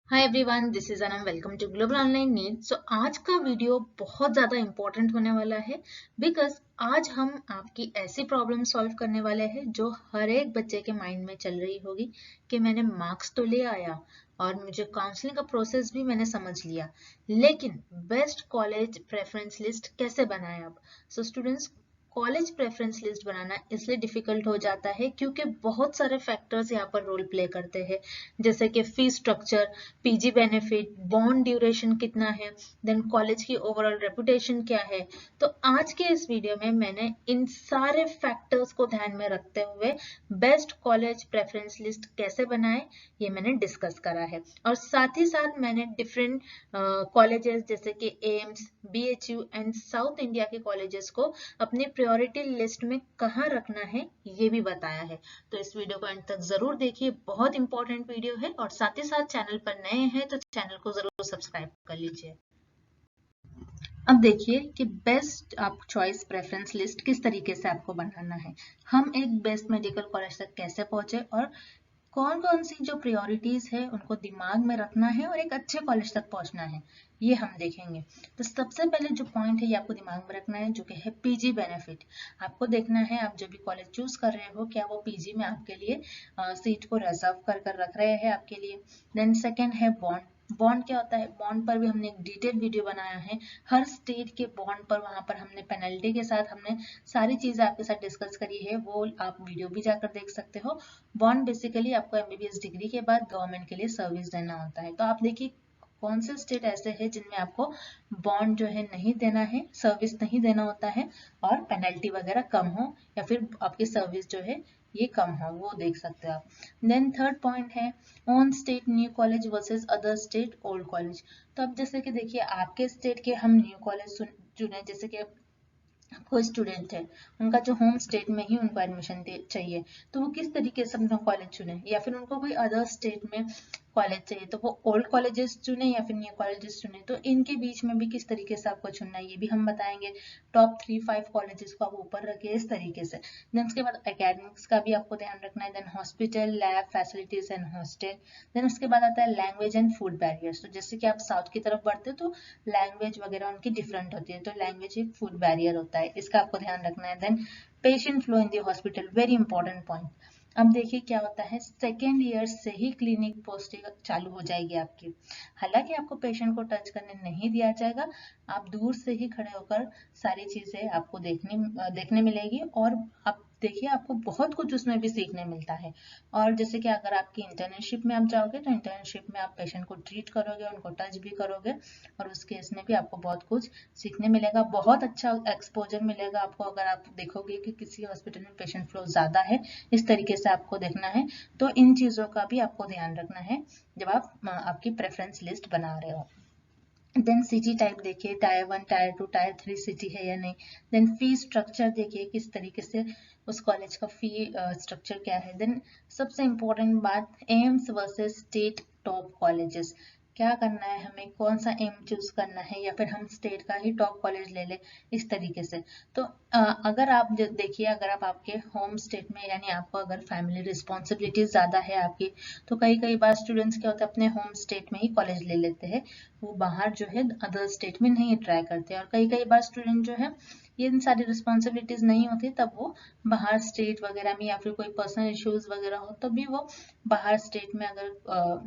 Hi everyone, this is Anam. Welcome to global online need. So आज का video बहुत ज़्यादा इंपॉर्टेंट होने वाला है बिकॉज आज हम आपकी ऐसी प्रॉब्लम सॉल्व करने वाले हैं जो हर एक बच्चे के माइंड में चल रही होगी कि मैंने मार्क्स तो ले आया और मुझे काउंसलिंग का प्रोसेस भी मैंने समझ लिया, लेकिन बेस्ट कॉलेज प्रेफरेंस लिस्ट कैसे बनाएं अब। So students, college preference list बनाना इसलिए डिफिकल्ट हो जाता है क्योंकि बहुत सारे फैक्टर्स यहाँ पर रोल प्ले करते हैं, जैसे कि fee structure, PG benefit, bond duration कितना है, देन कॉलेज की ओवरऑल रेपुटेशन क्या है। तो आज के इस वीडियो में मैंने इन सारे फैक्टर्स को ध्यान में रखते हुए बेस्ट कॉलेज प्रेफरेंस लिस्ट कैसे बनाएं ये मैंने डिस्कस करा है। और साथ ही साथ मैंने डिफरेंट कॉलेजेस जैसे कि AIIMS, BHU and south India के कॉलेजेस को अपनी प्रायोरिटी लिस्ट में कहाँ रखना है ये भी बताया है। तो इस वीडियो को अंत तक जरूर देखिए, बहुत इंपॉर्टेंट वीडियो है। और साथ ही साथ चैनल पर नए हैं तो चैनल को जरूर सब्सक्राइब कर लीजिए। अब देखिए कि बेस्ट आप चॉइस प्रेफरेंस लिस्ट किस तरीके से आपको बनाना है। हम एक बेस्ट मेडिकल कॉलेज तक कैसे पहुंचे और कौन कौन सी जो प्रायोरिटीज है उनको दिमाग में रखना है और एक अच्छे कॉलेज तक पहुंचना है, ये हम देखेंगे। तो सबसे पहले जो पॉइंट है ये आपको दिमाग में रखना है, जो कि है पीजी बेनिफिट। आपको देखना है आप जो भी कॉलेज चूज कर रहे हो क्या वो पीजी में आपके लिए सीट को रिजर्व कर कर रख रहे हैं आपके लिए। देन सेकेंड है बॉन्ड। बॉन्ड क्या होता है, बॉन्ड पर भी हमने एक डिटेल वीडियो बनाया है। हर स्टेट के बॉन्ड पर वहां पर हमने पेनल्टी के साथ हमने सारी चीजें आपके साथ डिस्कस करी है, वो आप वीडियो भी जाकर देख सकते हो। बॉन्ड बेसिकली आपको एमबीबीएस डिग्री के बाद गवर्नमेंट के लिए सर्विस देना होता है। तो आप देखिए कौन से स्टेट ऐसे हैं जिनमें आपको बॉन्ड जो है नहीं देना है, सर्विस नहीं देना होता है और पेनल्टी वगैरह कम हो या फिर आपकी सर्विस जो है ये कम हो, वो देख सकते हो आप। देन थर्ड पॉइंट है on state new college versus other state old college. तो अब जैसे कि देखिए आपके स्टेट के हम न्यू कॉलेज चुने, जैसे कि कोई स्टूडेंट है उनका जो होम स्टेट में ही उनको एडमिशन चाहिए, तो वो किस तरीके से अपना कॉलेज चुने, या फिर उनको कोई अदर स्टेट में कॉलेज चाहिए तो वो ओल्ड कॉलेजेस चुने या फिर न्यू कॉलेजेस चुने। तो इनके बीच में भी किस तरीके से आपको चुनना है ये भी हम बताएंगे। टॉप 3-5 कॉलेजेस को आप ऊपर रखिए इस तरीके से। देन उसके बाद एकेडमिक्स का भी आपको ध्यान रखना है। Then hospital, lab facilities and hostel. Then उसके बाद आता है लैंग्वेज एंड फूड बैरियर्स। तो जैसे कि आप साउथ की तरफ बढ़ते हो तो लैंग्वेज वगैरह उनकी डिफरेंट होती है, तो लैंग्वेज एक फूड बैरियर होता है, इसका आपको ध्यान रखना है। Then patient flow in the hospital, very important point. अब देखिए क्या होता है, सेकेंड ईयर से ही क्लिनिक पोस्टिंग चालू हो जाएगी आपकी। हालांकि आपको पेशेंट को टच करने नहीं दिया जाएगा, आप दूर से ही खड़े होकर सारी चीजें आपको देखने मिलेगी और आप देखिए आपको बहुत कुछ उसमें भी सीखने मिलता है। और जैसे कि अगर आपकी इंटर्नशिप में आप जाओगे तो इंटर्नशिप में आप पेशेंट को ट्रीट करोगे, उनको टच भी करोगे और उस केस में भी आपको बहुत कुछ सीखने मिलेगा, बहुत अच्छा एक्सपोजर मिलेगा आपको। अगर आप देखोगे कि किसी हॉस्पिटल में पेशेंट फ्लो ज्यादा है, इस तरीके से आपको देखना है, तो इन चीजों का भी आपको ध्यान रखना है जब आप आपकी प्रेफरेंस लिस्ट बना रहे हो। देन सिटी टाइप देखिए, टायर 1, टायर 2, टायर 3 सिटी है या नहीं। देन फी स्ट्रक्चर देखिए किस तरीके से उस कॉलेज का फी स्ट्रक्चर क्या है। देन सबसे इम्पोर्टेंट बात, AIIMS versus state top colleges, क्या करना है हमें, कौन सा एम चूज करना है या फिर हम स्टेट का ही टॉप कॉलेज ले ले, इस तरीके से। तो अगर आप देखिए, अगर आप आपके होम स्टेट में यानी आपको अगर फैमिली रिस्पॉन्सिबिलिटीज ज्यादा है आपकी, तो कई कई बार स्टूडेंट्स क्या होता है अपने होम स्टेट में ही कॉलेज ले लेते हैं, वो बाहर जो है अदर स्टेट में नहीं ट्राई करते। और कई कई बार स्टूडेंट जो है ये इन सारी रिस्पॉन्सिबिलिटीज नहीं होती तब वो बाहर स्टेट वगैरह में या फिर कोई पर्सनल इश्यूज वगैरह हो तब भी वो बाहर स्टेट में अगर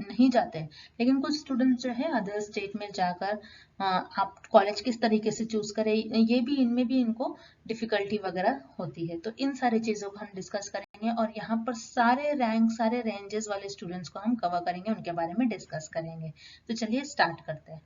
नहीं जाते। लेकिन कुछ स्टूडेंट्स जो है अदर स्टेट में जाकर आप कॉलेज किस तरीके से चूज करें, ये भी इनमें भी इनको डिफिकल्टी वगैरह होती है। तो इन सारी चीजों को हम डिस्कस करेंगे और यहाँ पर सारे रैंक, सारे रेंजेस वाले स्टूडेंट्स को हम कवर करेंगे, उनके बारे में डिस्कस करेंगे। तो चलिए स्टार्ट करते हैं।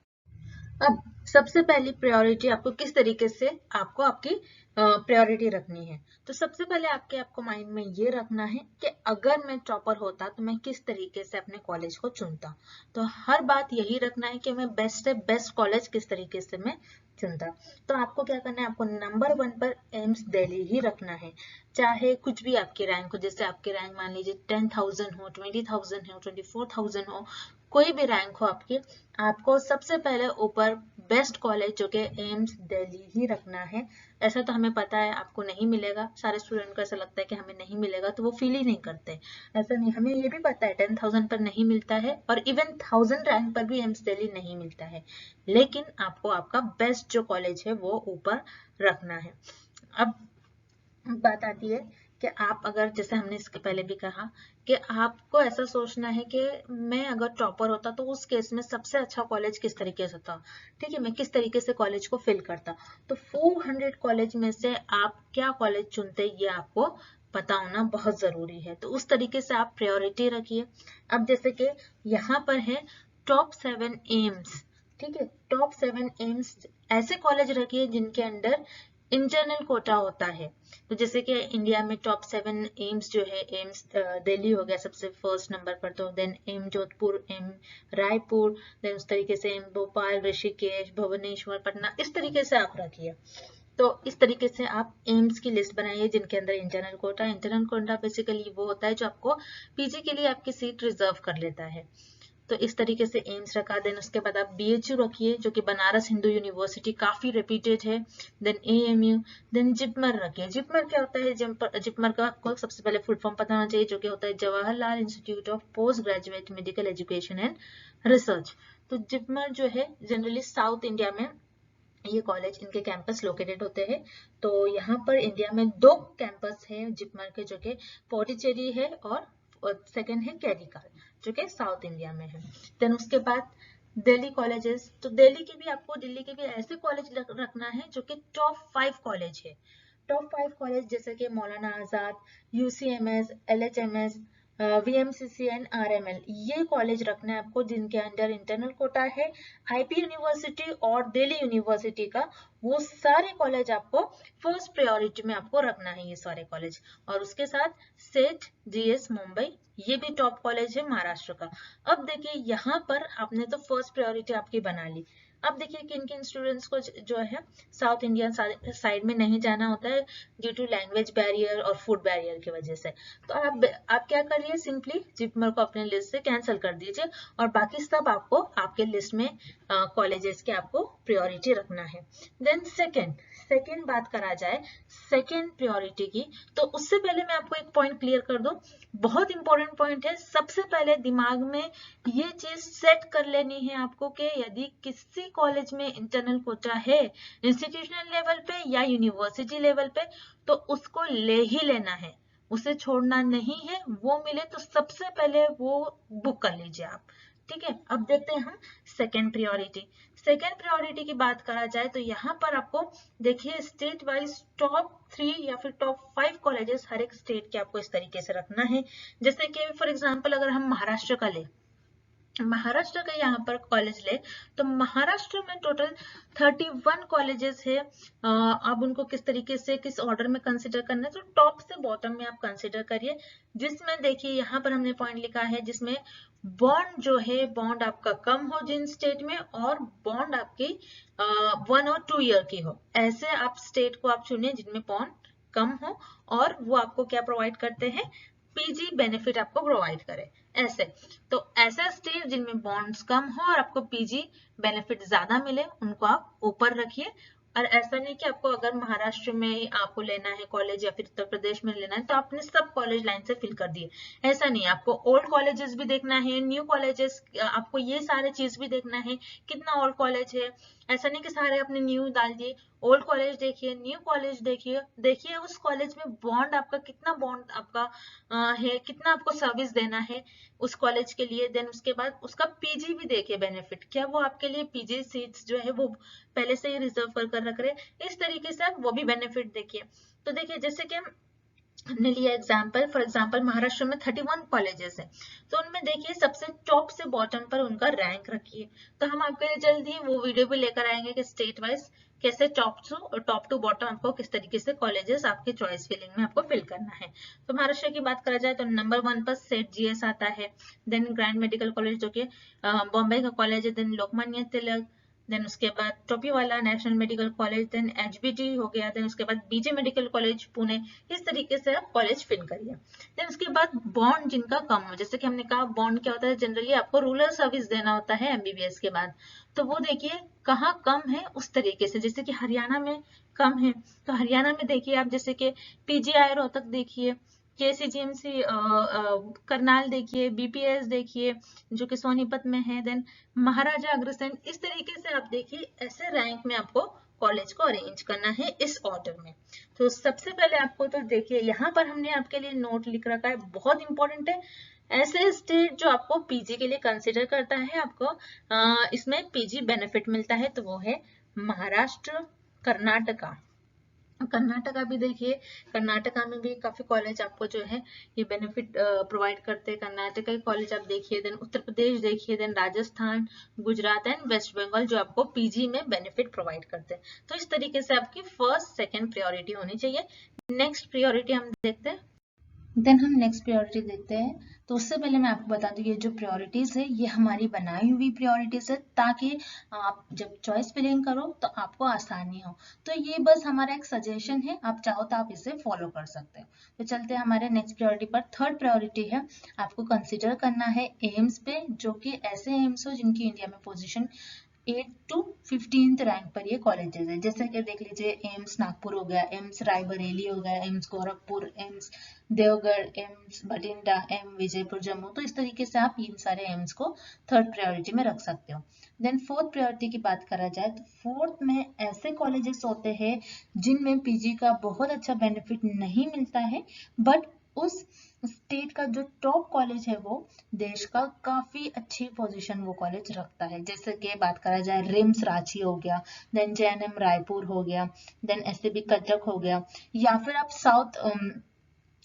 अब सबसे पहली प्रायोरिटी आपको किस तरीके से आपको आपकी प्रायोरिटी रखनी है। तो सबसे पहले आपको माइंड में ये रखना है कि अगर मैं टॉपर होता तो मैं किस तरीके से अपने कॉलेज को चुनता। तो हर बात यही रखना है कि मैं बेस्ट से बेस्ट कॉलेज किस तरीके से मैं चुनता। तो आपको क्या करना है, आपको नंबर 1 पर एम्स दिल्ली ही रखना है, चाहे कुछ भी आपकी रैंक हो। जैसे आपकी रैंक मान लीजिए 10,000 हो, 20,000 हो, 24,000 हो, कोई भी रैंक हो आपकी, आपको सबसे पहले ऊपर बेस्ट कॉलेज जो कि एम्स दिल्ली ही रखना है। ऐसा तो हमें पता है आपको नहीं मिलेगा, सारे स्टूडेंट को ऐसा लगता है कि हमें नहीं मिलेगा तो वो फील ही नहीं करते। ऐसा नहीं, हमें ये भी पता है 10,000 पर नहीं मिलता है और इवन 1000 रैंक पर भी एम्स दिल्ली नहीं मिलता है, लेकिन आपको आपका बेस्ट जो कॉलेज है वो ऊपर रखना है। अब बात आती है कि आप अगर, जैसे हमने इसके पहले भी कहा, कि आपको ऐसा सोचना है कि मैं अगर टॉपर होता तो उस केस में सबसे अच्छा कॉलेज किस तरीके से था, ठीक है, मैं किस तरीके से कॉलेज को फिल करता। तो 400 कॉलेज में से आप क्या कॉलेज चुनते ये आपको पता होना बहुत जरूरी है। तो उस तरीके से आप प्रायोरिटी रखिए। अब जैसे कि यहाँ पर है टॉप 7 एम्स, ठीक है, टॉप 7 एम्स ऐसे कॉलेज रखिए जिनके अंडर इंटरनल कोटा होता है। तो जैसे कि इंडिया में टॉप 7 एम्स जो है, एम्स दिल्ली हो गया सबसे फर्स्ट नंबर पर, तो then AIIMS Jodhpur, AIIMS Raipur, then उस तरीके से एम भोपाल, ऋषिकेश, भुवनेश्वर, पटना, इस तरीके से आप रखिए। तो इस तरीके से आप एम्स की लिस्ट बनाइए जिनके अंदर internal Kota. Internal Kota basically वो होता है जो आपको पीजी के लिए आपकी सीट रिजर्व कर लेता है। तो इस तरीके से एम्स रखा। देन उसके बाद आप बीएचयू रखिए जो कि बनारस हिंदू यूनिवर्सिटी, काफी रेप्यूटेड है। देन एएमयू, देन जिपमर रखिए। जिपमर क्या होता है? जिपमर का आपको सबसे पहले फुल फॉर्म पता होना चाहिए, जो कि होता है Jawaharlal institute of post graduate medical education and research. तो जिपमर जो है जनरली साउथ इंडिया में ये कॉलेज, इनके कैंपस लोकेटेड होते हैं। तो यहाँ पर इंडिया में 2 कैंपस है जिपमर के, जो कि पौंडीचेरी है और सेकंड है कैरिकल, जो कि साउथ इंडिया में है। देन उसके बाद दिल्ली कॉलेजेस, तो दिल्ली के भी आपको, दिल्ली के भी ऐसे कॉलेज रखना है जो कि टॉप 5 कॉलेज है। टॉप 5 कॉलेज जैसे कि Maulana Azad, UCMS, एलएचएमएस, वीएमसीसी and RML, ये कॉलेज रखना है आपको जिनके अंडर इंटरनल कोटा है। आईपी यूनिवर्सिटी और दिल्ली यूनिवर्सिटी का, वो सारे कॉलेज आपको फर्स्ट प्रायोरिटी में आपको रखना है, ये सारे कॉलेज। और उसके साथ सेठ, जीएस मुंबई, ये भी टॉप कॉलेज है महाराष्ट्र का। अब देखिए यहाँ पर आपने तो फर्स्ट प्रायोरिटी आपकी बना ली। अब देखिए किन किन स्टूडेंट्स को जो है साउथ इंडियन साइड में नहीं जाना होता है ड्यू टू लैंग्वेज बैरियर और फूड बैरियर की वजह से। तो आप क्या करिए, सिंपली जिपमर को अपने लिस्ट से कैंसिल कर दीजिए और बाकी सब आपको आपके लिस्ट में कॉलेजेस के आपको प्रायोरिटी रखना है। देन सेकंड बात करा जाए सेकंड प्रायोरिटी की, तो उससे पहले मैं आपको एक पॉइंट क्लियर कर दूं, बहुत इंपॉर्टेंट पॉइंट है। सबसे पहले दिमाग में ये चीज सेट कर लेनी है आपको कि यदि किसी कॉलेज में इंटरनल कोटा है इंस्टीट्यूशनल लेवल पे या यूनिवर्सिटी लेवल पे, तो उसको ले ही लेना है, उसे छोड़ना नहीं है। वो मिले तो सबसे पहले वो बुक कर लीजिए आप, ठीक है। अब देखते हैं हम सेकेंड प्रायोरिटी की बात करा जाए तो यहाँ पर आपको देखिए स्टेट वाइज टॉप 3 या फिर टॉप 5 कॉलेजेस हर एक स्टेट के आपको इस तरीके से रखना है। जैसे कि फॉर एग्जांपल अगर हम महाराष्ट्र का ले, महाराष्ट्र का यहाँ पर कॉलेज ले, तो महाराष्ट्र में टोटल 31 कॉलेजेस है। अब उनको किस तरीके से किस ऑर्डर में कंसिडर करना है, तो टॉप से बॉटम में आप कंसिडर करिए। जिसमें देखिए यहाँ पर हमने पॉइंट लिखा है जिसमें बॉन्ड जो है, बॉन्ड आपका कम हो जिन स्टेट में, और बॉन्ड आपकी 1 और 2 ईयर की हो, ऐसे आप स्टेट को आप चुनिए जिनमें बॉन्ड कम हो और वो आपको क्या प्रोवाइड करते हैं, पीजी बेनिफिट आपको प्रोवाइड करे। ऐसे तो ऐसे स्टेट जिनमें बॉन्ड्स कम हो और आपको पीजी बेनिफिट ज्यादा मिले, उनको आप ऊपर रखिए। और ऐसा नहीं कि आपको अगर महाराष्ट्र में आपको लेना है कॉलेज या फिर उत्तर प्रदेश में लेना है तो आपने सब कॉलेज लाइन से फिल कर दिए, ऐसा नहीं। आपको ओल्ड कॉलेजेस भी देखना है, न्यू कॉलेजेस, आपको ये सारे चीज भी देखना है, कितना ओल्ड कॉलेज है। ऐसा नहीं कि सारे आपने न्यू डाल दिए, ओल्ड कॉलेज देखिए, न्यू कॉलेज देखिए, देखिए उस कॉलेज में बॉन्ड आपका कितना, बॉन्ड आपका है कितना, आपको सर्विस देना है उस कॉलेज के लिए। देन उसके बाद उसका पीजी भी देखिए बेनिफिट, क्या वो आपके लिए पीजी सीट्स जो है वो पहले से ही रिजर्व कर रख रहे, इस तरीके से आप वो भी बेनिफिट देखिए। तो देखिए जैसे कि हमने लिया एग्जाम्पल, फॉर एग्जाम्पल महाराष्ट्र में 31 कॉलेजेस हैं, तो उनमें देखिए सबसे टॉप से बॉटम पर उनका रैंक रखिए। तो हम आपके लिए जल्द ही वो वीडियो भी लेकर आएंगे कि स्टेट वाइज कैसे टॉप टू बॉटम आपको किस तरीके से कॉलेजेस आपके चॉइस फिलिंग में आपको फिल करना है। तो महाराष्ट्र की बात करा जाए तो नंबर 1 पर सेठ जीएस आता है, देन ग्रैंड मेडिकल कॉलेज जो कि बॉम्बे का कॉलेज है, देन लोकमान्य तिलक, देन उसके बाद Topiwala national medical college, then HBT हो गया, देन उसके बाद बीजे मेडिकल कॉलेज पुणे। इस तरीके से आप कॉलेज फिल करिए। देन उसके बाद बॉन्ड जिनका कम हो, जैसे कि हमने कहा बॉन्ड क्या होता है, जनरली आपको रूरल सर्विस देना होता है एमबीबीएस के बाद, तो वो देखिए कहाँ कम है उस तरीके से। जैसे कि हरियाणा में कम है, तो हरियाणा में देखिए आप, जैसे कि पीजीआई रोहतक देखिए, केसीजीएमसी करनाल देखिए, बीपीएस देखिए जो कि सोनीपत में है, देन महाराजा अग्रसेन। इस तरीके से आप देखिए ऐसे रैंक में आपको कॉलेज को अरेंज करना है इस ऑर्डर में। तो सबसे पहले आपको तो देखिए यहाँ पर हमने आपके लिए नोट लिख रखा है, बहुत इंपॉर्टेंट है। ऐसे स्टेट जो आपको पीजी के लिए कंसिडर करता है, आपको इसमें पीजी बेनिफिट मिलता है, तो वो है महाराष्ट्र, कर्नाटका। कर्नाटका भी देखिए, कर्नाटका में भी काफी कॉलेज आपको जो है ये बेनिफिट प्रोवाइड करते हैं। कर्नाटका के कॉलेज आप देखिए, देन उत्तर प्रदेश देखिए, then Rajasthan, Gujarat and West Bengal जो आपको पीजी में बेनिफिट प्रोवाइड करते हैं। तो इस तरीके से आपकी फर्स्ट सेकंड प्रायोरिटी होनी चाहिए। नेक्स्ट प्रायोरिटी हम देखते हैं। देन हम नेक्स्ट प्रायोरिटी देखते हैं। तो उससे पहले मैं आपको बता दूं, ये जो प्रायोरिटीज है ये हमारी बनाई हुई प्रायोरिटीज है, ताकि आप जब चॉइस फिलिंग करो तो आपको आसानी हो। तो ये बस हमारा एक सजेशन है, आप चाहो तो आप इसे फॉलो कर सकते हो। तो चलते हैं हमारे नेक्स्ट प्रायोरिटी पर। थर्ड प्रायोरिटी है, आपको कंसिडर करना है एम्स पे, जो कि ऐसे एम्स हो जिनकी इंडिया में पोजिशन 8 to 15th रैंक पर ये कॉलेजेस है। जैसे कि देख लीजिए एम्स नागपुर हो गया, एम्स रायबरेली हो गया, एम्स गोरखपुर, एम्स देवगढ़, एम्स बठिंडा, एम विजयपुर जम्मू। तो इस तरीके से आप इन सारे एम्स को थर्ड प्रायोरिटी में रख सकते हो। देन फोर्थ प्रायोरिटी की बात करा जाए तो फोर्थ में ऐसे कॉलेजेस होते हैं जिनमें पीजी का बहुत अच्छा बेनिफिट नहीं मिलता है, बट उस स्टेट का जो टॉप कॉलेज है वो देश का काफी अच्छी पोजीशन वो कॉलेज रखता है। जैसे कि बात करा जाए रिम्स रांची हो गया, देन जेएनएम रायपुर हो गया, देन एससीबी कटक हो गया, या फिर आप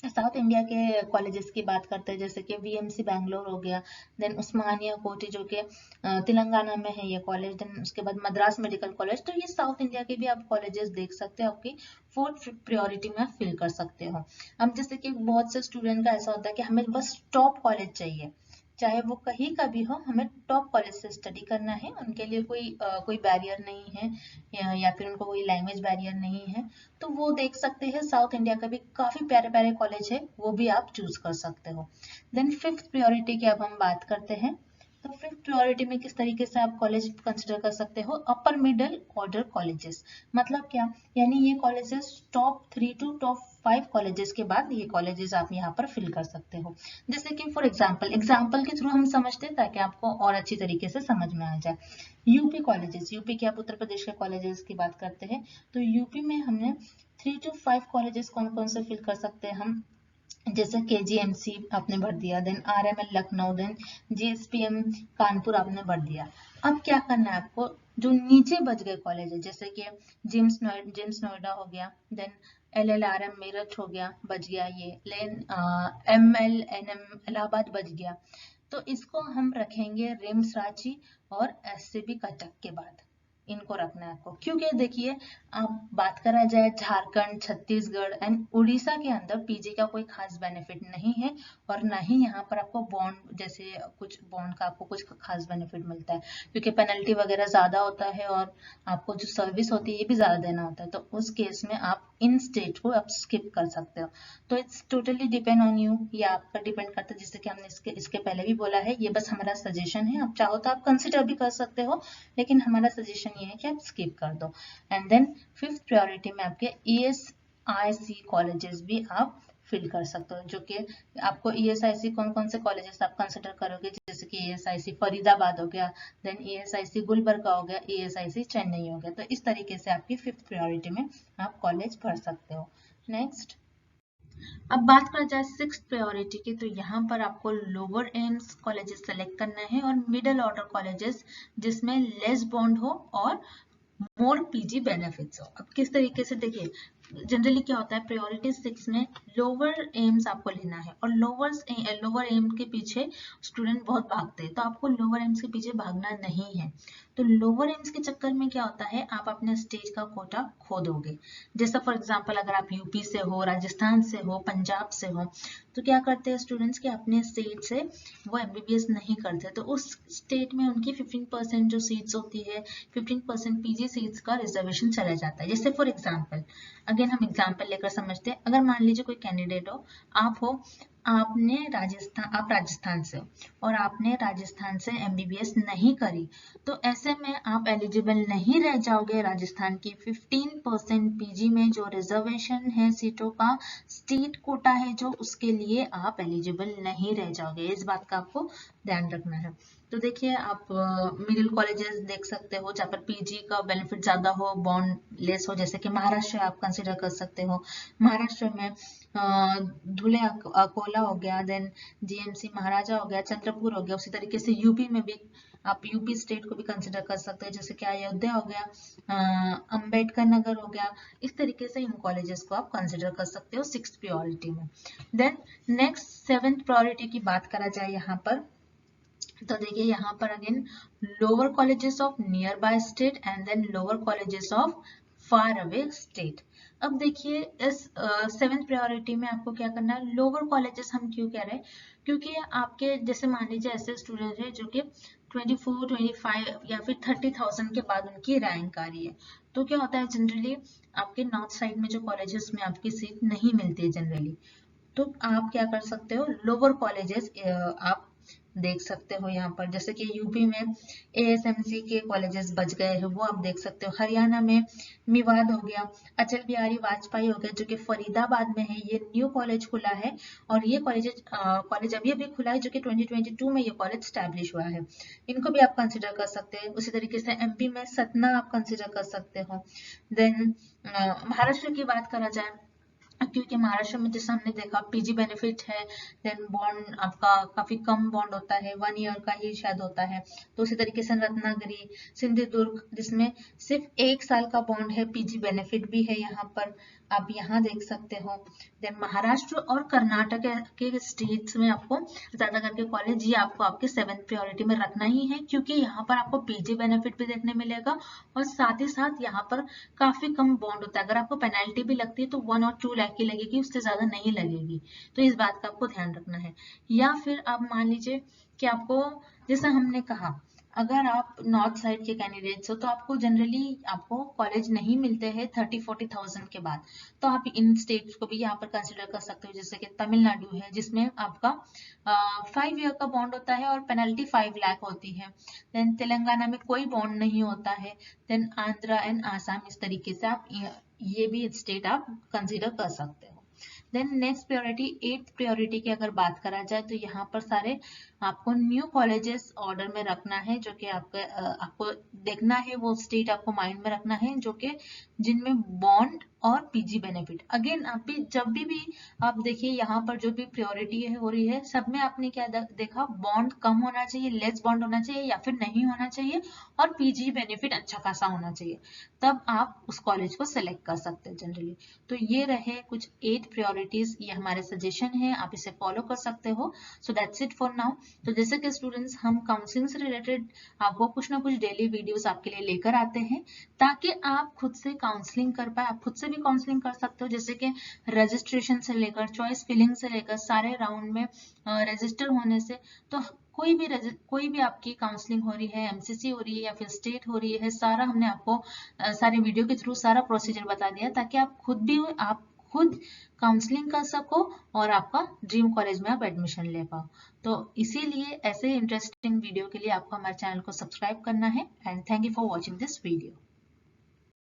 साउथ इंडिया के कॉलेजेस की बात करते हैं, जैसे कि वीएमसी बैंगलोर हो गया, देन उस्मानिया कोटी जो कि तेलंगाना में है ये कॉलेज, देन उसके बाद मद्रास मेडिकल कॉलेज। तो ये साउथ इंडिया के भी आप कॉलेजेस देख सकते हो, आपकी फोर्थ प्रायोरिटी में फिल कर सकते हो। अब जैसे कि बहुत से स्टूडेंट का ऐसा होता है कि हमें बस टॉप कॉलेज चाहिए, चाहे वो कहीं का भी हो, हमें टॉप कॉलेज से स्टडी करना है, उनके लिए कोई बैरियर नहीं है, या फिर उनको कोई लैंग्वेज बैरियर नहीं है, तो वो देख सकते हैं। साउथ इंडिया का भी काफी प्यारे प्यारे कॉलेज है, वो भी आप चूज कर सकते हो। देन फिफ्थ प्रायोरिटी की अब हम बात करते हैं। तो फिफ्थ प्रायोरिटी में किस तरीके से आप कॉलेज कंसिडर कर सकते हो, अपर मिडिल ऑर्डर कॉलेजेस। मतलब क्या, यानी ये colleges top 3 to top 5 colleges के बाद ये कॉलेजेस आप यहाँ पर फिल कर सकते हो। जैसे कि फॉर एग्जाम्पल के थ्रू हम समझते हैं, ताकि आपको और अच्छी तरीके से समझ में आ जाए। यूपी कॉलेजेस, यूपी के आप उत्तर प्रदेश के कॉलेजेस की बात करते हैं, तो यूपी में हमने 3 to 5 कॉलेजेस कौन कौन से फिल कर सकते हैं हम, जैसे केजीएमसी आपने भर दिया, then RML Lucknow, then GSPM Kanpur आपने भर दिया। अब क्या करना है आपको, जो नीचे बच गए कॉलेज है, जैसे कि जिम्स नोएडा हो गया, देन एलएलआरएम मेरठ हो गया, बच गया ये, लेन एमएलएनएम इलाहाबाद बच गया, तो इसको हम रखेंगे रिम्स रांची और एससीबी कटक के बाद, इनको रखना है आपको। क्योंकि देखिए, आप बात करा जाए झारखंड, छत्तीसगढ़ एंड उड़ीसा के अंदर पीजी का कोई खास बेनिफिट नहीं है, और ना ही यहाँ पर आपको बॉन्ड जैसे कुछ बॉन्ड का आपको कुछ खास बेनिफिट मिलता है, क्योंकि पेनल्टी वगैरह ज्यादा होता है और आपको जो सर्विस होती है ये भी ज्यादा देना होता है। तो उस केस में आप इन स्टेट को आप स्किप कर सकते हो। तो it's totally depend on you, ये आप पर डिपेंड करता है। जैसे कि हमने इसके पहले भी बोला है, ये बस हमारा सजेशन है, आप चाहो तो आप कंसिडर भी कर सकते हो, लेकिन हमारा सजेशन ये है कि आप स्किप कर दो। एंड देन फिफ्थ प्रायोरिटी में आपके ESIC कॉलेजेस भी आप फिल कर सकते हो, जो कि आपको ESIC कौन कौन से कॉलेजेस आप कंसिडर करोगे, जैसे कि ESIC फरीदाबाद हो गया, देन ESIC गुलबर्गा हो गया, ESIC चेन्नई हो गया। तो इस तरीके से आपकी फिफ्थ प्रायोरिटी में आप कॉलेज भर सकते हो। नेक्स्ट, अब बात करा जाए सिक्स प्रायोरिटी की, तो यहाँ पर आपको लोअर एम्स कॉलेजेस सेलेक्ट करना है और मिडिल ऑर्डर कॉलेजेस जिसमें लेस बॉन्ड हो और मोर पीजी बेनिफिट्स हो। अब किस तरीके से देखिए, जनरली क्या होता है, प्रायोरिटी 6 में लोअर एम्स आपको लेना है और लोअर एम के पीछे स्टूडेंट बहुत भागते हैं, तो आपको लोअर एम्स के पीछे भागना नहीं है। तो लोअर एम्स के चक्कर में क्या होता है, आप अपने स्टेट का कोटा खो दोगे। जैसा फॉर एग्जांपल अगर आप यूपी से हो, राजस्थान से हो, पंजाब से हो, तो क्या करते हैं स्टूडेंट्स के अपने स्टेट से वो एमबीबीएस नहीं करते, तो उस स्टेट में उनकी 15% जो सीट्स होती है, 15% पीजी सीट्स का रिजर्वेशन चला जाता है। जैसे फॉर एग्जांपल, अगेन हम एग्जांपल लेकर समझते हैं, अगर मान लीजिए कोई कैंडिडेट हो, आप हो, आप राजस्थान से हो और आपने राजस्थान से एमबीबीएस नहीं करी, तो ऐसे में आप एलिजिबल नहीं रह जाओगे राजस्थान की 15% पीजी में जो रिजर्वेशन है सीटों का, स्टेट कोटा है जो, उसके लिए आप एलिजिबल नहीं रह जाओगे। इस बात का आपको ध्यान रखना है। तो देखिए, आप मिडिल कॉलेजेस देख सकते हो जहाँ पर पीजी का बेनिफिट ज्यादा हो, बॉन्ड लेस हो, जैसे कि महाराष्ट्र आप कंसिडर कर सकते हो। महाराष्ट्र में धुले अकोला हो गया, देन जीएमसी महाराजा हो गया, चंद्रपुर हो गया। उसी तरीके से यूपी में भी आप यूपी स्टेट को भी कंसिडर कर सकते हो, जैसे कि अयोध्या हो गया, अंबेडकर नगर हो गया। इस तरीके से इन कॉलेजेस को आप कंसिडर कर सकते हो 6th प्रायोरिटी में। देन नेक्स्ट 7th प्रायोरिटी की बात करा जाए यहाँ पर, तो देखिए यहाँ पर again lower colleges of near by state and then lower colleges of far away state. अब देखिए इस 7th प्रायोरिटी में आपको क्या करना है, लोअर कॉलेजेस हम क्यों कह रहे हैं, क्योंकि आपके जैसे मान लीजिए ऐसे स्टूडेंट है जो कि 24, 25 या फिर 30,000 के बाद उनकी रैंक आ रही है, तो क्या होता है जनरली आपके नॉर्थ साइड में जो कॉलेजेस में आपकी सीट नहीं मिलती है जनरली, तो आप क्या कर सकते हो, लोअर कॉलेजेस आप देख सकते हो यहाँ पर, जैसे कि यूपी में एएसएमसी के कॉलेजेस बच गए हैं, वो आप देख सकते हो। हरियाणा में मेवात हो गया, अटल बिहारी वाजपेयी हो गया जो कि फरीदाबाद में है, ये न्यू कॉलेज खुला है और ये कॉलेज अभी अभी खुला है, जो कि 2022 में ये कॉलेज स्टैब्लिश हुआ है। इनको भी आप कंसिडर कर सकते हैं। उसी तरीके से एमपी में सतना आप कंसिडर कर सकते हो। देन महाराष्ट्र की बात करा जाए, क्योंकि महाराष्ट्र में जैसे हमने देखा पीजी बेनिफिट है, देन बॉन्ड आपका काफी कम बॉन्ड होता है, 1 ईयर का ही शायद होता है। तो उसी तरीके से रत्नागिरी, सिंधुदुर्ग जिसमें सिर्फ 1 साल का बॉन्ड है, पीजी बेनिफिट भी है यहाँ पर, आप यहाँ देख सकते हो। देन महाराष्ट्र और कर्नाटक के स्टेट्स में आपको ज्यादा करके कॉलेज ये आपको आपके 7th प्रायोरिटी में रखना ही है, क्योंकि यहाँ पर आपको पीजी बेनिफिट भी देखने मिलेगा और साथ ही साथ यहाँ पर काफी कम बॉन्ड होता है। अगर आपको पेनल्टी भी लगती है तो 1 और 2 लाख की लगेगी, उससे ज्यादा नहीं लगेगी, तो इस बात का आपको ध्यान रखना है। या फिर आप मान लीजिए कि आपको, जैसा हमने कहा, अगर आप नॉर्थ साइड के कैंडिडेट्स हो तो आपको जनरली आपको कॉलेज नहीं मिलते हैं 30-40,000 के बाद, तो आप इन स्टेट्स को भी यहाँ पर कंसिडर कर सकते हो, जैसे कि तमिलनाडु है जिसमें आपका 5 ईयर का बॉन्ड होता है और पेनल्टी 5 लाख होती है। देन तेलंगाना में कोई बॉन्ड नहीं होता है। देन आंध्रा एंड आसाम, इस तरीके से आप ये भी स्टेट आप कंसिडर कर सकते हो। Then next priority 8th priority की अगर बात करा जाए, तो यहाँ पर सारे आपको न्यू कॉलेजेस ऑर्डर में रखना है, जो कि आपको देखना है, वो स्टेट आपको माइंड में रखना है जो कि जिनमें बॉन्ड और पीजी बेनिफिट। अगेन आप भी जब भी आप देखिए यहाँ पर जो भी प्रायोरिटी है हो रही है, सब में आपने क्या देखा, बॉन्ड कम होना चाहिए, लेस बॉन्ड होना चाहिए या फिर नहीं होना चाहिए, और पीजी बेनिफिट अच्छा खासा होना चाहिए, तब आप उस कॉलेज को सिलेक्ट कर सकते हैं जनरली। तो ये रहे कुछ 8 प्रायोरिटीज, ये हमारे सजेशन है, आप इसे फॉलो कर सकते हो। So that's it for now. तो जैसे कि स्टूडेंट्स हम काउंसलिंग से रिलेटेड आपको कुछ ना कुछ डेली वीडियोस आपके लिए लेकर आते हैं, ताकि आप खुद से काउंसलिंग कर पाए। आप खुद से भी काउंसलिंग कर सकते हो, जैसे कि रजिस्ट्रेशन से लेकर चॉइस फिलिंग से लेकर सारे राउंड में रजिस्टर होने से, तो कोई भी आपकी काउंसलिंग हो रही है, एमसीसी हो रही है या फिर स्टेट हो रही है, सारा हमने आपको सारे वीडियो के थ्रू सारा प्रोसीजर बता दिया, ताकि आप खुद काउंसलिंग कर सको और आपका ड्रीम कॉलेज में आप एडमिशन ले पाओ। तो इसीलिए ऐसे इंटरेस्टिंग वीडियो के लिए आपको हमारे चैनल को सब्सक्राइब करना है। And thank you for watching this video.